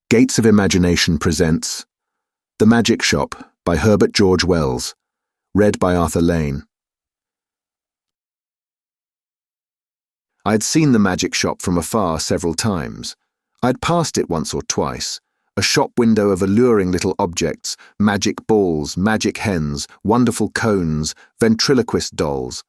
Gates of Imagination presents The Magic Shop by Herbert George Wells, read by Arthur Lane. I had seen the magic shop from afar several times. I had passed it once or twice, a shop window of alluring little objects, magic balls, magic hens, wonderful cones, ventriloquist dolls,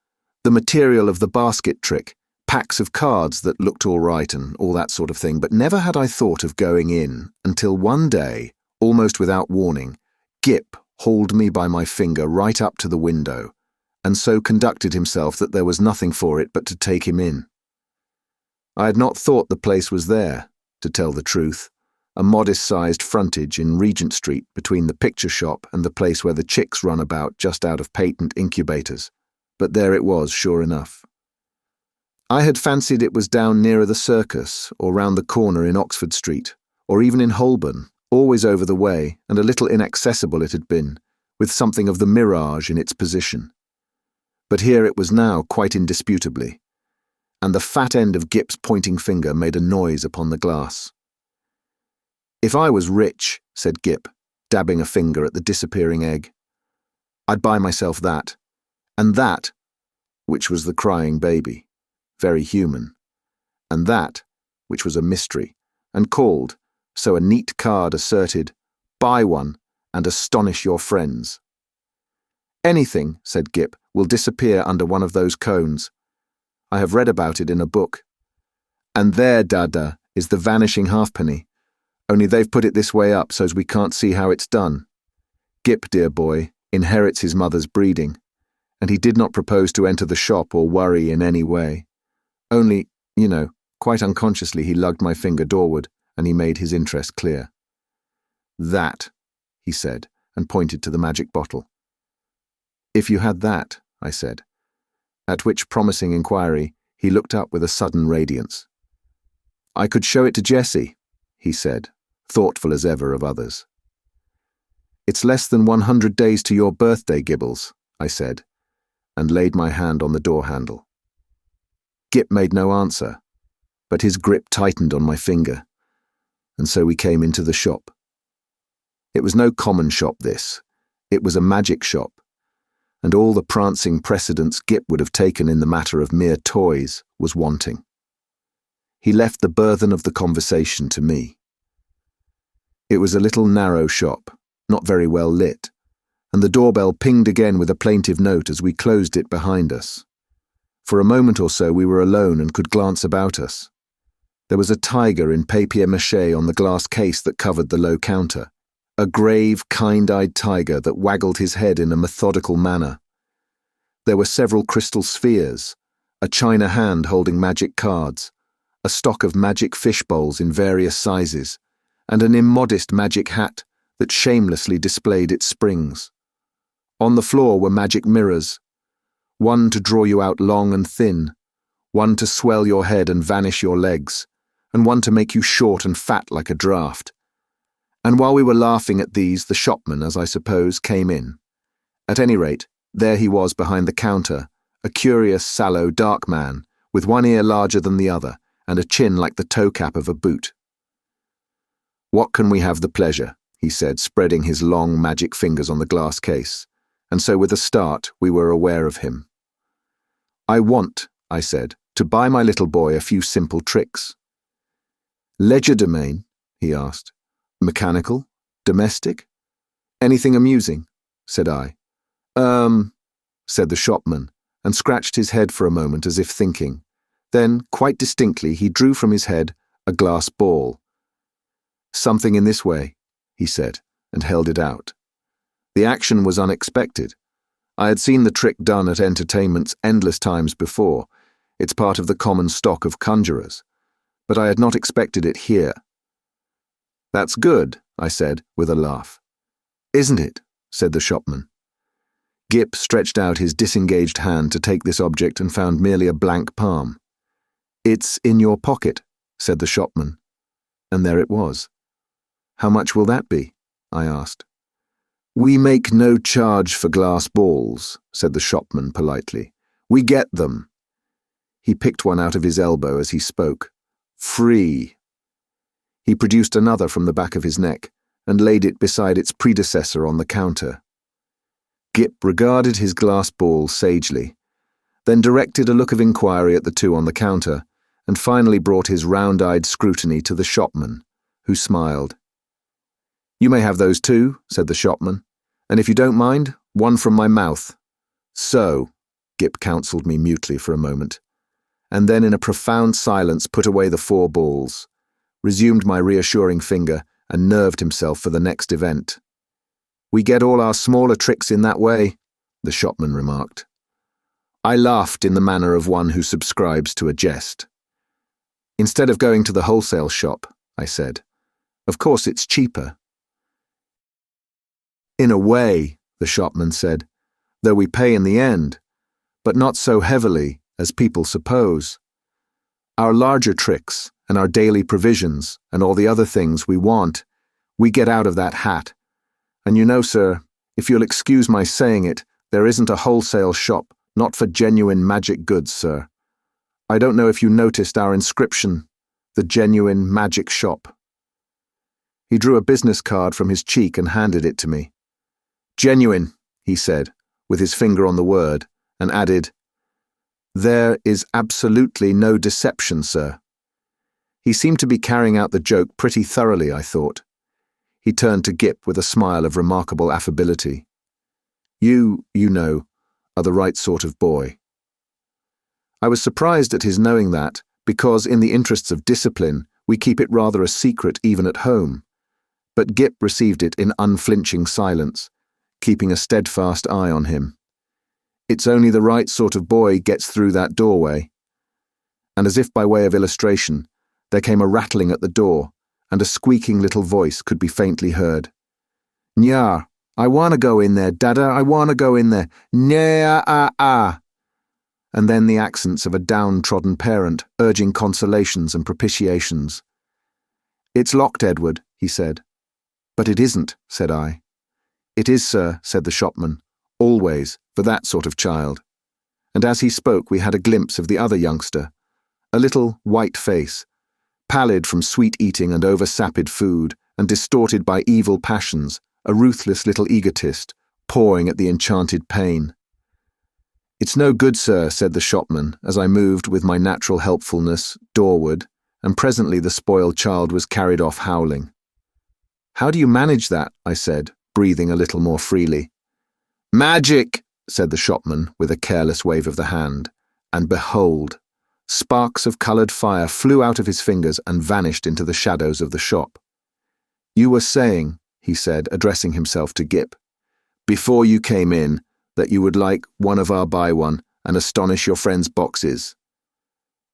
the material of the basket trick, packs of cards that looked all right and all that sort of thing, but never had I thought of going in until one day, almost without warning, Gip hauled me by my finger right up to the window, and so conducted himself that there was nothing for it but to take him in. I had not thought the place was there, to tell the truth, a modest-sized frontage in Regent Street between the picture shop and the place where the chicks run about just out of patent incubators, but there it was, sure enough. I had fancied it was down nearer the circus, or round the corner in Oxford Street, or even in Holborn, always over the way, and a little inaccessible it had been, with something of the mirage in its position. But here it was now, quite indisputably, and the fat end of Gip's pointing finger made a noise upon the glass. "If I was rich," said Gip, dabbing a finger at the disappearing egg, "I'd buy myself that, and that," which was the crying baby. Very human, and that, which was a mystery, and called, so a neat card asserted, "Buy one, and astonish your friends." "Anything," said Gip, "will disappear under one of those cones. I have read about it in a book. And there, Dada, is the vanishing halfpenny, only they've put it this way up so's we can't see how it's done. Gip, dear boy, inherits his mother's breeding, and he did not propose to enter the shop or worry in any way. Only, quite unconsciously he lugged my finger doorward, and he made his interest clear. "That," he said, and pointed to the magic bottle. "If you had that," I said, at which promising inquiry he looked up with a sudden radiance. "I could show it to Jessie," he said, thoughtful as ever of others. "It's less than 100 days to your birthday, Gibbles," I said, and laid my hand on the door handle. Gip made no answer, but his grip tightened on my finger, and so we came into the shop. It was no common shop, this. It was a magic shop, and all the prancing precedence Gip would have taken in the matter of mere toys was wanting. He left the burthen of the conversation to me. It was a little narrow shop, not very well lit, and the doorbell pinged again with a plaintive note as we closed it behind us. For a moment or so we were alone and could glance about us. There was a tiger in papier-mâché on the glass case that covered the low counter, a grave, kind-eyed tiger that waggled his head in a methodical manner. There were several crystal spheres, a china hand holding magic cards, a stock of magic fish bowls in various sizes, and an immodest magic hat that shamelessly displayed its springs. On the floor were magic mirrors, one to draw you out long and thin, one to swell your head and vanish your legs, and one to make you short and fat like a draft. And while we were laughing at these, the shopman, as I suppose, came in. At any rate, there he was behind the counter, a curious, sallow, dark man, with one ear larger than the other, and a chin like the toe-cap of a boot. "What can we have the pleasure?" he said, spreading his long magic fingers on the glass case, and so with a start we were aware of him. "I want," I said, "to buy my little boy a few simple tricks." "Legerdemain?" he asked. "Mechanical? Domestic? Anything amusing?" said I. Said the shopman, and scratched his head for a moment as if thinking. Then, quite distinctly, he drew from his head a glass ball. "Something in this way," he said, and held it out. The action was unexpected. I had seen the trick done at entertainments endless times before. It's part of the common stock of conjurers. But I had not expected it here. "That's good," I said, with a laugh. "Isn't it?" said the shopman. Gip stretched out his disengaged hand to take this object and found merely a blank palm. "It's in your pocket," said the shopman. And there it was. "How much will that be?" I asked. "We make no charge for glass balls," said the shopman politely. "We get them." He picked one out of his elbow as he spoke. "Free." He produced another from the back of his neck and laid it beside its predecessor on the counter. Gip regarded his glass ball sagely, then directed a look of inquiry at the two on the counter, and finally brought his round-eyed scrutiny to the shopman, who smiled. "You may have those too," said the shopman, "and if you don't mind, one from my mouth." "So," Gip counselled me mutely for a moment, and then in a profound silence put away the 4 balls, resumed my reassuring finger, and nerved himself for the next event. "We get all our smaller tricks in that way," the shopman remarked. I laughed in the manner of one who subscribes to a jest. "Instead of going to the wholesale shop," I said. "Of course it's cheaper." "In a way," the shopman said, "though we pay in the end, but not so heavily as people suppose. Our larger tricks and our daily provisions and all the other things we want, we get out of that hat. And you know, sir, if you'll excuse my saying it, there isn't a wholesale shop, not for genuine magic goods, sir. I don't know if you noticed our inscription, the genuine magic shop." He drew a business card from his cheek and handed it to me. "Genuine," he said, with his finger on the word, and added, "There is absolutely no deception, sir." He seemed to be carrying out the joke pretty thoroughly, I thought. He turned to Gip with a smile of remarkable affability. You know, are the right sort of boy." I was surprised at his knowing that, because in the interests of discipline, we keep it rather a secret even at home. But Gip received it in unflinching silence, keeping a steadfast eye on him. "It's only the right sort of boy gets through that doorway." And as if by way of illustration, there came a rattling at the door, and a squeaking little voice could be faintly heard. "Nya, I want to go in there, Dada, I want to go in there. Nya. And then the accents of a downtrodden parent urging consolations and propitiations. "It's locked, Edward," he said. "But it isn't," said I. "It is, sir," said the shopman, "always, for that sort of child." And as he spoke we had a glimpse of the other youngster, a little white face, pallid from sweet eating and over-sapid food, and distorted by evil passions, a ruthless little egotist, pawing at the enchanted pain. "It's no good, sir," said the shopman, as I moved with my natural helpfulness doorward, and presently the spoiled child was carried off howling. "How do you manage that?" I said, breathing a little more freely. "Magic!" said the shopman with a careless wave of the hand, and behold, sparks of coloured fire flew out of his fingers and vanished into the shadows of the shop. "You were saying," he said, addressing himself to Gip, "before you came in, that you would like one of our buy one and astonish your friends' boxes."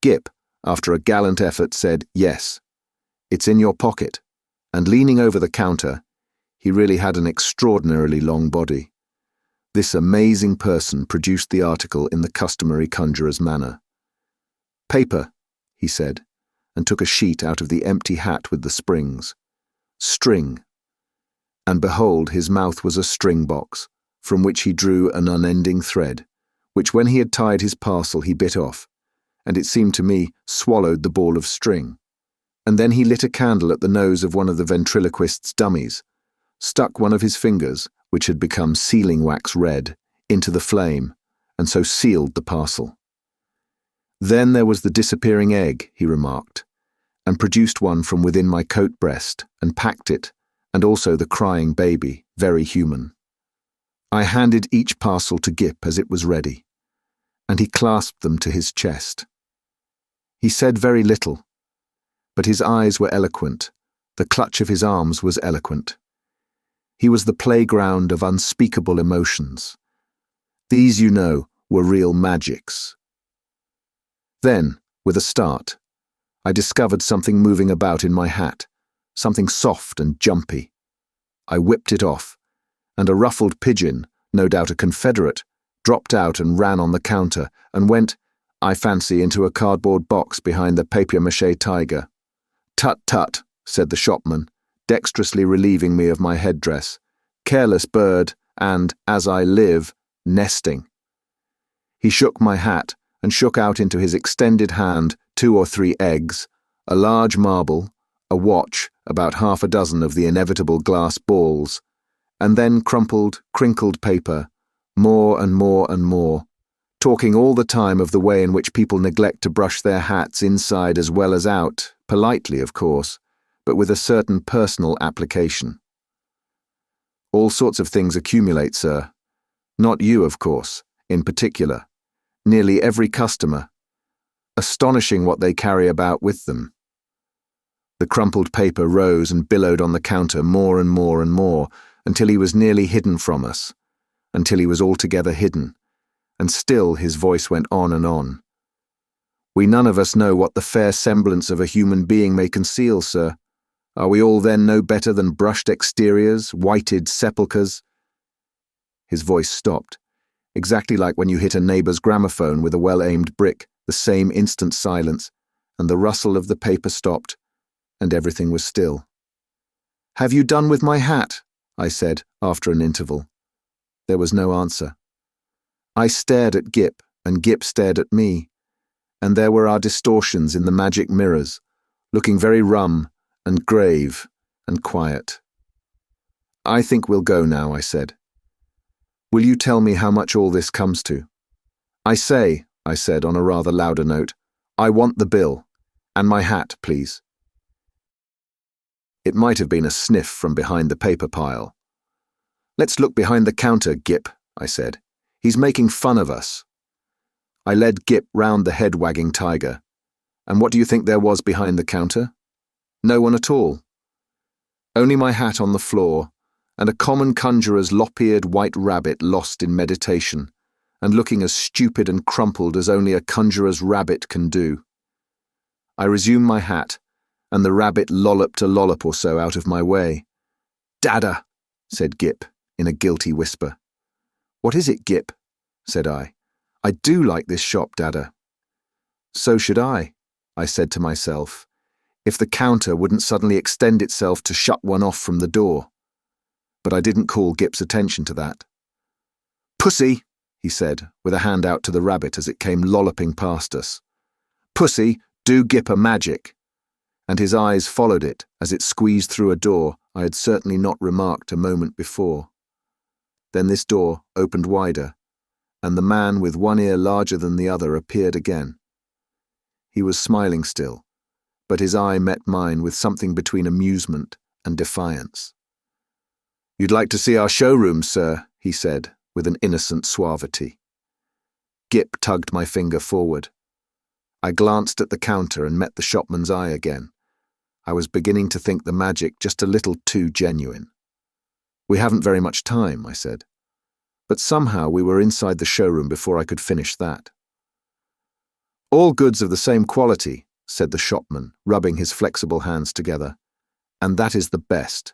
Gip, after a gallant effort, said, "Yes. It's in your pocket," and leaning over the counter, he really had an extraordinarily long body. This amazing person produced the article in the customary conjurer's manner. "Paper," he said, and took a sheet out of the empty hat with the springs. "String." And behold, his mouth was a string box, from which he drew an unending thread, which when he had tied his parcel he bit off, and it seemed to me swallowed the ball of string. And then he lit a candle at the nose of one of the ventriloquist's dummies, stuck one of his fingers, which had become sealing wax red, into the flame, and so sealed the parcel. "Then there was the disappearing egg," he remarked, and produced one from within my coat breast, and packed it, and also the crying baby, very human. I handed each parcel to Gip as it was ready, and he clasped them to his chest. He said very little, but his eyes were eloquent, the clutch of his arms was eloquent. He was the playground of unspeakable emotions. These, you know, were real magics. Then, with a start, I discovered something moving about in my hat, something soft and jumpy. I whipped it off, and a ruffled pigeon, no doubt a Confederate, dropped out and ran on the counter and went, I fancy, into a cardboard box behind the papier-mâché tiger. "Tut, tut," said the shopman, dexterously relieving me of my headdress. "Careless bird, and, as I live, nesting." He shook my hat and shook out into his extended hand 2 or 3 eggs, a large marble, a watch, about half a dozen of the inevitable glass balls, and then crumpled, crinkled paper, more and more and more, talking all the time of the way in which people neglect to brush their hats inside as well as out, politely, of course, but with a certain personal application. All sorts of things accumulate, sir. Not you, of course, in particular. Nearly every customer. Astonishing what they carry about with them. The crumpled paper rose and billowed on the counter more and more and more, until he was nearly hidden from us, until he was altogether hidden, and still his voice went on and on. We none of us know what the fair semblance of a human being may conceal, sir. Are we all then no better than brushed exteriors, whited sepulchres? His voice stopped, exactly like when you hit a neighbour's gramophone with a well-aimed brick, the same instant silence, and the rustle of the paper stopped, and everything was still. "Have you done with my hat?" I said, after an interval. There was no answer. I stared at Gip, and Gip stared at me, and there were our distortions in the magic mirrors, looking very rum, and grave, and quiet. "I think we'll go now," I said. "Will you tell me how much all this comes to?" I said on a rather louder note, "I want the bill, and my hat, please." It might have been a sniff from behind the paper pile. "Let's look behind the counter, Gip," I said. "He's making fun of us." I led Gip round the head-wagging tiger. And what do you think there was behind the counter? No one at all. Only my hat on the floor, and a common conjurer's lop-eared white rabbit lost in meditation, and looking as stupid and crumpled as only a conjurer's rabbit can do. I resumed my hat, and the rabbit lolloped a lollop or so out of my way. "Dada," said Gip, in a guilty whisper. "What is it, Gip?" said I. "I do like this shop, Dada." So should I said to myself, if the counter wouldn't suddenly extend itself to shut one off from the door. But I didn't call Gip's attention to that. "Pussy," he said, with a hand out to the rabbit as it came lolloping past us. "Pussy, do Gip a magic." And his eyes followed it as it squeezed through a door I had certainly not remarked a moment before. Then this door opened wider, and the man with one ear larger than the other appeared again. He was smiling still, but his eye met mine with something between amusement and defiance. "You'd like to see our showroom, sir," he said, with an innocent suavity. Gip tugged my finger forward. I glanced at the counter and met the shopman's eye again. I was beginning to think the magic just a little too genuine. "We haven't very much time," I said. But somehow we were inside the showroom before I could finish that. "All goods of the same quality," said the shopman, rubbing his flexible hands together. "And that is the best.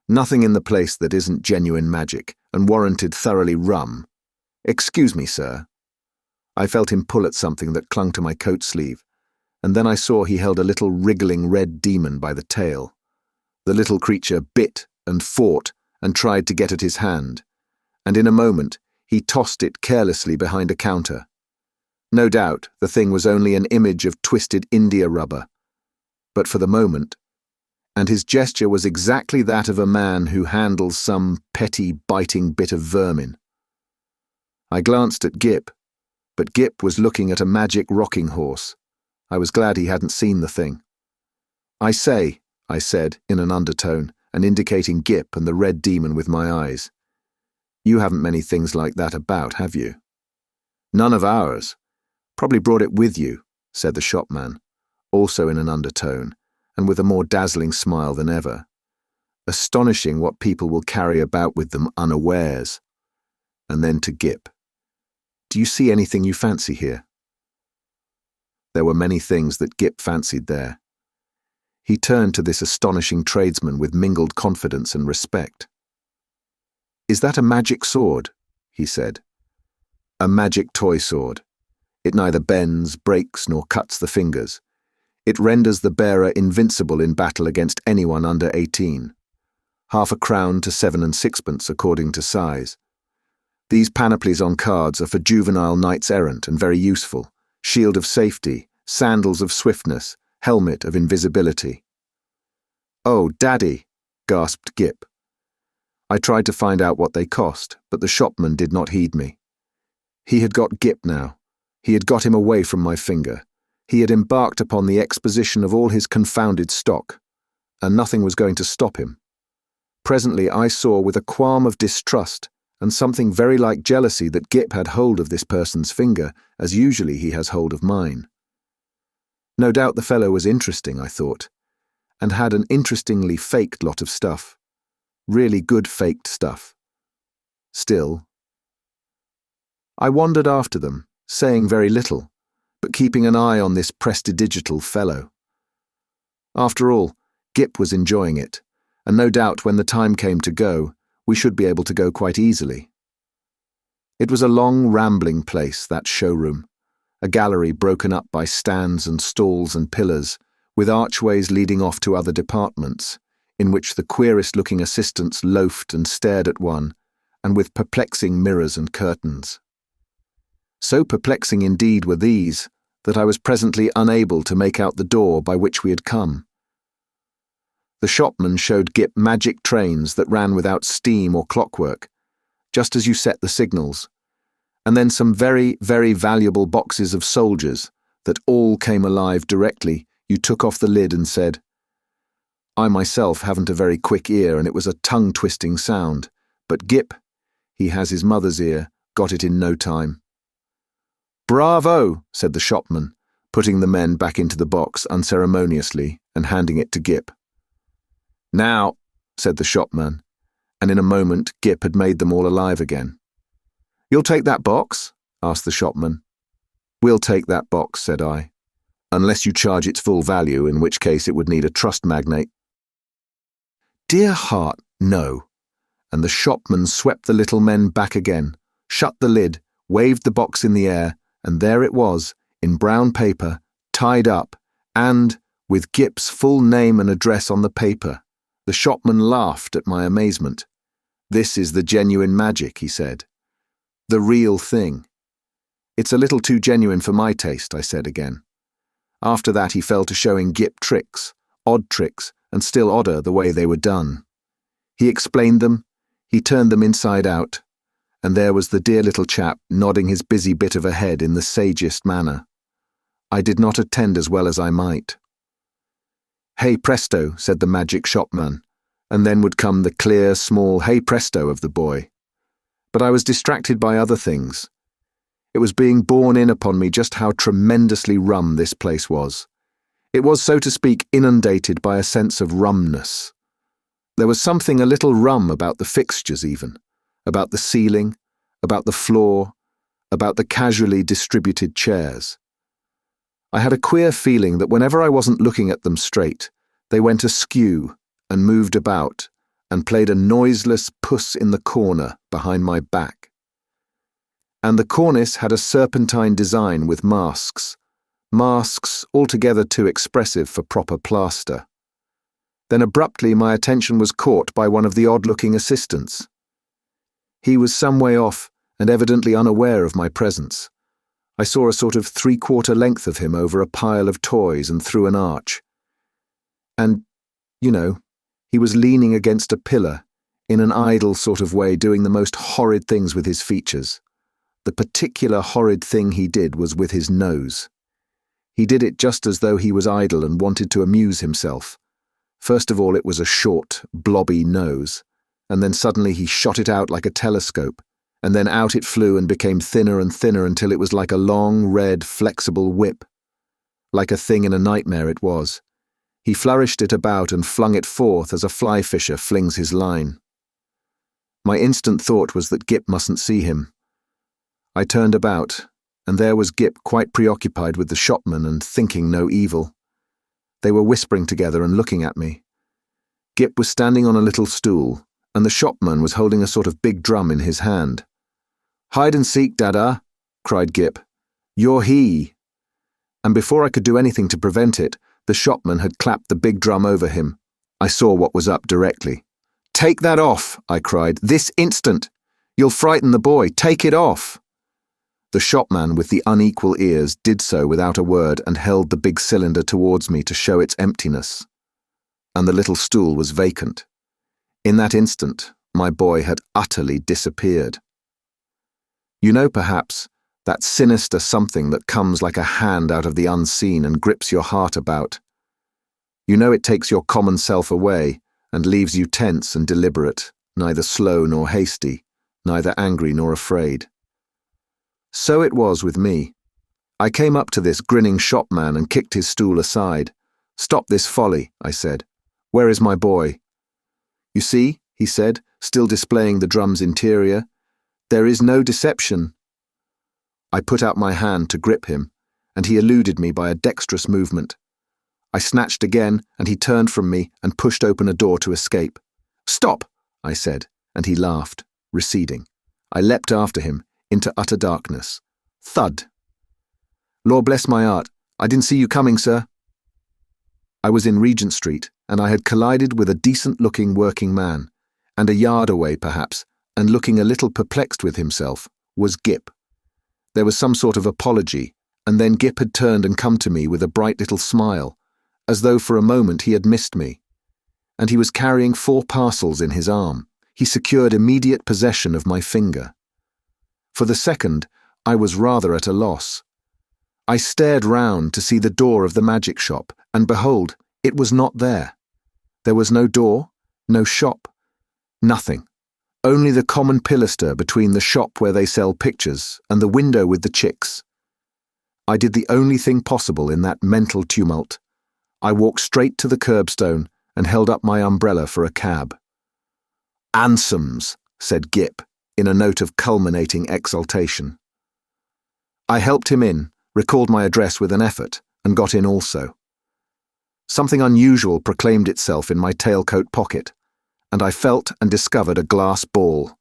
Nothing in the place that isn't genuine magic and warranted thoroughly rum. Excuse me, sir." I felt him pull at something that clung to my coat sleeve, and then I saw he held a little wriggling red demon by the tail. The little creature bit and fought and tried to get at his hand, and in a moment he tossed it carelessly behind a counter. No doubt the thing was only an image of twisted India rubber, but for the moment, and his gesture was exactly that of a man who handles some petty, biting bit of vermin. I glanced at Gip, but Gip was looking at a magic rocking horse. I was glad he hadn't seen the thing. I said in an undertone, and indicating Gip and the red demon with my eyes. "You haven't many things like that about, have you?" "None of ours. Probably brought it with you," said the shopman, also in an undertone, and with a more dazzling smile than ever. Astonishing what people will carry about with them unawares. And then to Gip. "Do you see anything you fancy here?" There were many things that Gip fancied there. He turned to this astonishing tradesman with mingled confidence and respect. "Is that a magic sword?" he said. "A magic toy sword. It neither bends, breaks, nor cuts the fingers. It renders the bearer invincible in battle against anyone under 18. 1/2 crown to 7 and 6pence according to size. These panoplies on cards are for juvenile knights-errant and very useful. Shield of safety, sandals of swiftness, helmet of invisibility." "Oh, Daddy," gasped Gip. I tried to find out what they cost, but the shopman did not heed me. He had got Gip now. He had got him away from my finger. He had embarked upon the exposition of all his confounded stock, and nothing was going to stop him. Presently I saw with a qualm of distrust and something very like jealousy that Gip had hold of this person's finger, as usually he has hold of mine. No doubt the fellow was interesting, I thought, and had an interestingly faked lot of stuff. Really good faked stuff. Still, I wandered after them, saying very little, but keeping an eye on this prestidigital fellow. After all, Gip was enjoying it, and no doubt when the time came to go, we should be able to go quite easily. It was a long, rambling place, that showroom, a gallery broken up by stands and stalls and pillars, with archways leading off to other departments, in which the queerest-looking assistants loafed and stared at one, and with perplexing mirrors and curtains. So perplexing indeed were these, that I was presently unable to make out the door by which we had come. The shopman showed Gip magic trains that ran without steam or clockwork, just as you set the signals, and then some very, very valuable boxes of soldiers that all came alive directly you took off the lid and said. I myself haven't a very quick ear, and it was a tongue-twisting sound, but Gip, he has his mother's ear, got it in no time. "Bravo," said the shopman, putting the men back into the box unceremoniously and handing it to Gip. "Now," said the shopman, and in a moment Gip had made them all alive again. "You'll take that box?" asked the shopman. "We'll take that box," said I, "unless you charge its full value, in which case it would need a trust magnate." Dear heart, no. And the shopman swept the little men back again, shut the lid, waved the box in the air, and there it was, in brown paper, tied up, and, with Gip's full name and address on the paper. The shopman laughed at my amazement. "This is the genuine magic," he said. "The real thing." "It's a little too genuine for my taste," I said again. After that he fell to showing Gip tricks, odd tricks, and still odder the way they were done. He explained them, he turned them inside out, and there was the dear little chap nodding his busy bit of a head in the sagest manner. I did not attend as well as I might. "Hey presto," said the magic shopman, and then would come the clear, small hey presto of the boy. But I was distracted by other things. It was being borne in upon me just how tremendously rum this place was. It was, so to speak, inundated by a sense of rumness. There was something a little rum about the fixtures even, about the ceiling, about the floor, about the casually distributed chairs. I had a queer feeling that whenever I wasn't looking at them straight, they went askew and moved about and played a noiseless puss in the corner behind my back. And the cornice had a serpentine design with masks altogether too expressive for proper plaster. Then abruptly my attention was caught by one of the odd-looking assistants. He was some way off and evidently unaware of my presence. I saw a sort of three-quarter length of him over a pile of toys and through an arch. And, he was leaning against a pillar, in an idle sort of way, doing the most horrid things with his features. The particular horrid thing he did was with his nose. He did it just as though he was idle and wanted to amuse himself. First of all it was a short, blobby nose, and then suddenly he shot it out like a telescope, and then out it flew and became thinner and thinner until it was like a long, red, flexible whip. Like a thing in a nightmare it was. He flourished it about and flung it forth as a fly fisher flings his line. My instant thought was that Gip mustn't see him. I turned about, and there was Gip quite preoccupied with the shopman and thinking no evil. They were whispering together and looking at me. Gip was standing on a little stool, and the shopman was holding a sort of big drum in his hand. "Hide and seek, Dada," cried Gip. "You're he." And before I could do anything to prevent it, the shopman had clapped the big drum over him. I saw what was up directly. "Take that off," I cried, "this instant! You'll frighten the boy. Take it off!" The shopman with the unequal ears did so without a word and held the big cylinder towards me to show its emptiness. and the little stool was vacant. In that instant, my boy had utterly disappeared. You know, perhaps, that sinister something that comes like a hand out of the unseen and grips your heart about. You know it takes your common self away and leaves you tense and deliberate, neither slow nor hasty, neither angry nor afraid. So it was with me. I came up to this grinning shopman and kicked his stool aside. "Stop this folly," I said. "Where is my boy?" "You see," he said, still displaying the drum's interior, "there is no deception." I put out my hand to grip him, and he eluded me by a dexterous movement. I snatched again, and he turned from me and pushed open a door to escape. "Stop," I said, and he laughed, receding. I leapt after him, into utter darkness. Thud. "Lord bless my heart, I didn't see you coming, sir." I was in Regent Street, and I had collided with a decent-looking working man, and a yard away, perhaps, and looking a little perplexed with himself, was Gip. There was some sort of apology, and then Gip had turned and come to me with a bright little smile, as though for a moment he had missed me. And he was carrying 4 parcels in his arm. He secured immediate possession of my finger. For the second, I was rather at a loss. I stared round to see the door of the magic shop, and behold, it was not there. There was no door, no shop, nothing. Only the common pilaster between the shop where they sell pictures and the window with the chicks. I did the only thing possible in that mental tumult. I walked straight to the curbstone and held up my umbrella for a cab. "Ansoms," said Gip, in a note of culminating exultation. I helped him in, recalled my address with an effort, and got in also. Something unusual proclaimed itself in my tailcoat pocket, and I felt and discovered a glass ball.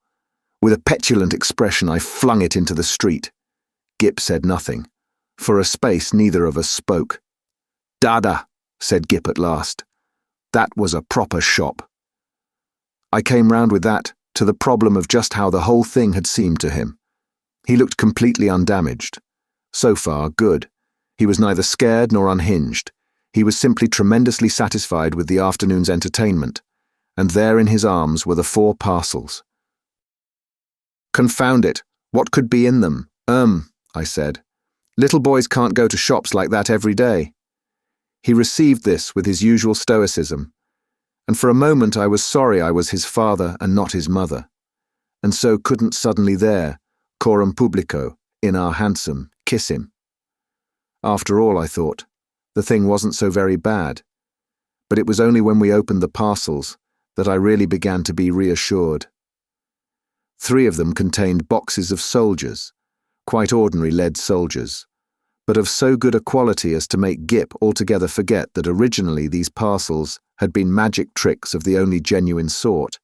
With a petulant expression, I flung it into the street. Gip said nothing. For a space, neither of us spoke. "Dada," said Gip at last. "That was a proper shop." I came round with that to the problem of just how the whole thing had seemed to him. He looked completely undamaged. So far, good. He was neither scared nor unhinged. He was simply tremendously satisfied with the afternoon's entertainment, and there in his arms were the 4 parcels. "Confound it, what could be in them?" I said. "Little boys can't go to shops like that every day." He received this with his usual stoicism, and for a moment I was sorry I was his father and not his mother, and so couldn't suddenly there, coram publico, in our hansom, kiss him. After all, I thought, the thing wasn't so very bad, but it was only when we opened the parcels that I really began to be reassured. 3 of them contained boxes of soldiers, quite ordinary lead soldiers, but of so good a quality as to make Gip altogether forget that originally these parcels had been magic tricks of the only genuine sort,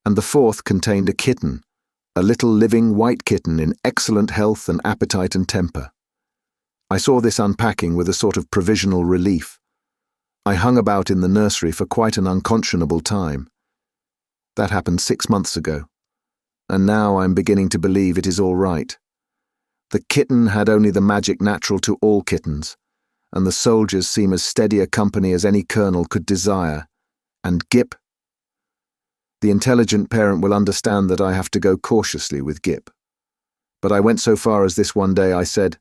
and the 4th contained a kitten, a little living white kitten in excellent health and appetite and temper. I saw this unpacking with a sort of provisional relief. I hung about in the nursery for quite an unconscionable time. That happened 6 months ago, and now I'm beginning to believe it is all right. The kitten had only the magic natural to all kittens, and the soldiers seem as steady a company as any colonel could desire. And Gip? The intelligent parent will understand that I have to go cautiously with Gip. But I went so far as this one day I said,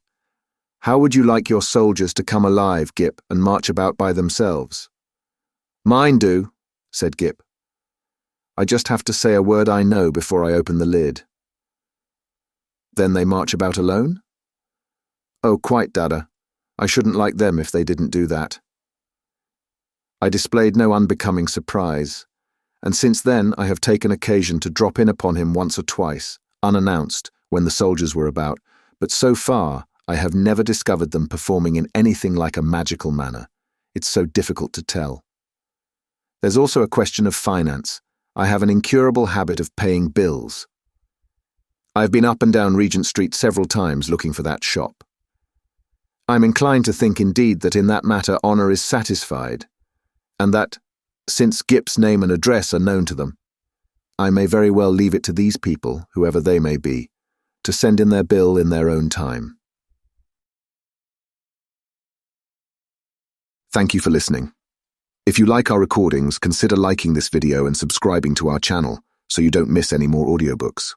"How would you like your soldiers to come alive, Gip, and march about by themselves?" "Mine do," said Gip. "I just have to say a word I know before I open the lid." "Then they march about alone?" "Oh, quite, Dada. I shouldn't like them if they didn't do that." I displayed no unbecoming surprise, and since then I have taken occasion to drop in upon him once or twice, unannounced, when the soldiers were about, but so far I have never discovered them performing in anything like a magical manner. It's so difficult to tell. There's also a question of finance. I have an incurable habit of paying bills. I've been up and down Regent Street several times looking for that shop. I'm inclined to think indeed that in that matter honour is satisfied, and that, since Gip's name and address are known to them, I may very well leave it to these people, whoever they may be, to send in their bill in their own time. Thank you for listening. If you like our recordings, consider liking this video and subscribing to our channel so you don't miss any more audiobooks.